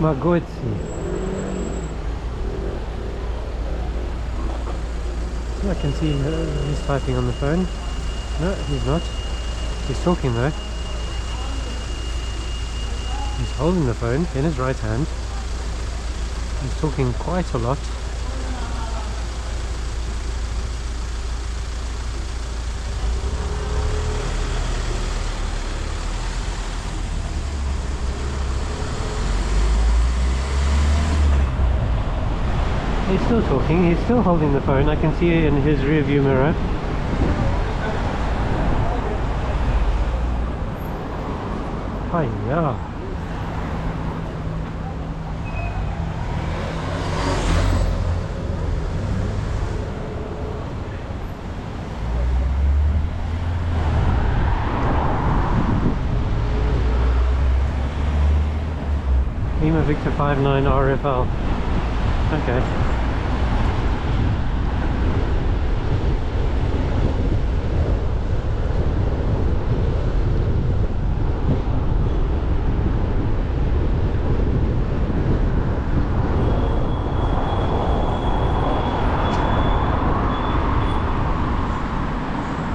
Magotsi. I can see he's typing on the phone. No, he's not. He's talking though. He's holding the phone in his right hand. He's talking quite a lot. He's still talking, he's still holding the phone. I can see it in his rear view mirror. Hiya. Lima Victor 59RFL. Okay.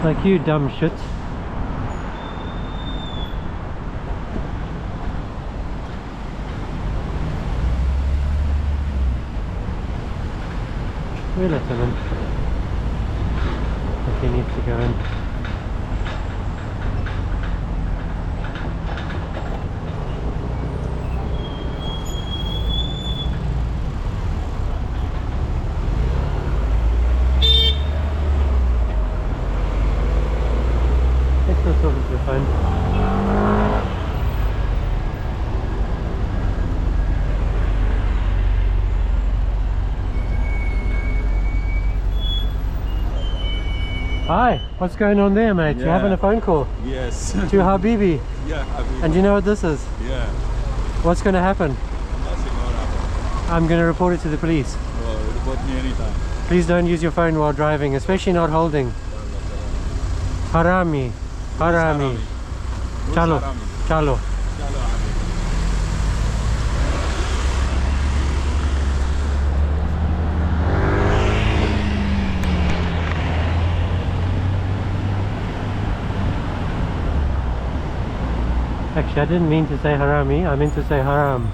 Like you dumb shit. We'll let him in. If he needs to go in. Let's go talk to the phone. Hi, what's going on there, mate? Yeah. You having a phone call? Yes. To Habibi? Yeah, Habibi. And do you know what this is? Yeah. What's going to happen? Nothing will happen. I'm going to report it to the police. Oh, report me anytime. Please don't use your phone while driving, especially not holding. Harami. Harami. Who's Chalo. Harami? Chalo. Chalo, Habibi. Actually, I didn't mean to say harami, I meant to say haram.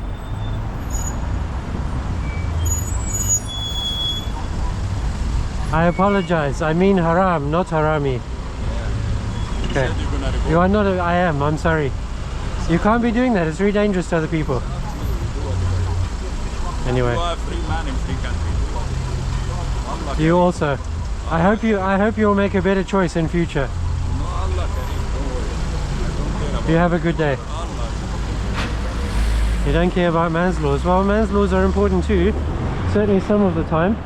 I apologize, I mean haram, not harami. Yeah. Okay. You said you're gonna report. You are not, I am, I'm sorry. You can't be doing that, it's very dangerous to other people. Anyway, You are a free man in free country. Allah you Kareem. also. I hope you will make a better choice in future. No, Allah Kareem, don't worry. I don't care about You have a good day. Allah. You don't care about man's laws. Well, man's laws are important too, certainly some of the time.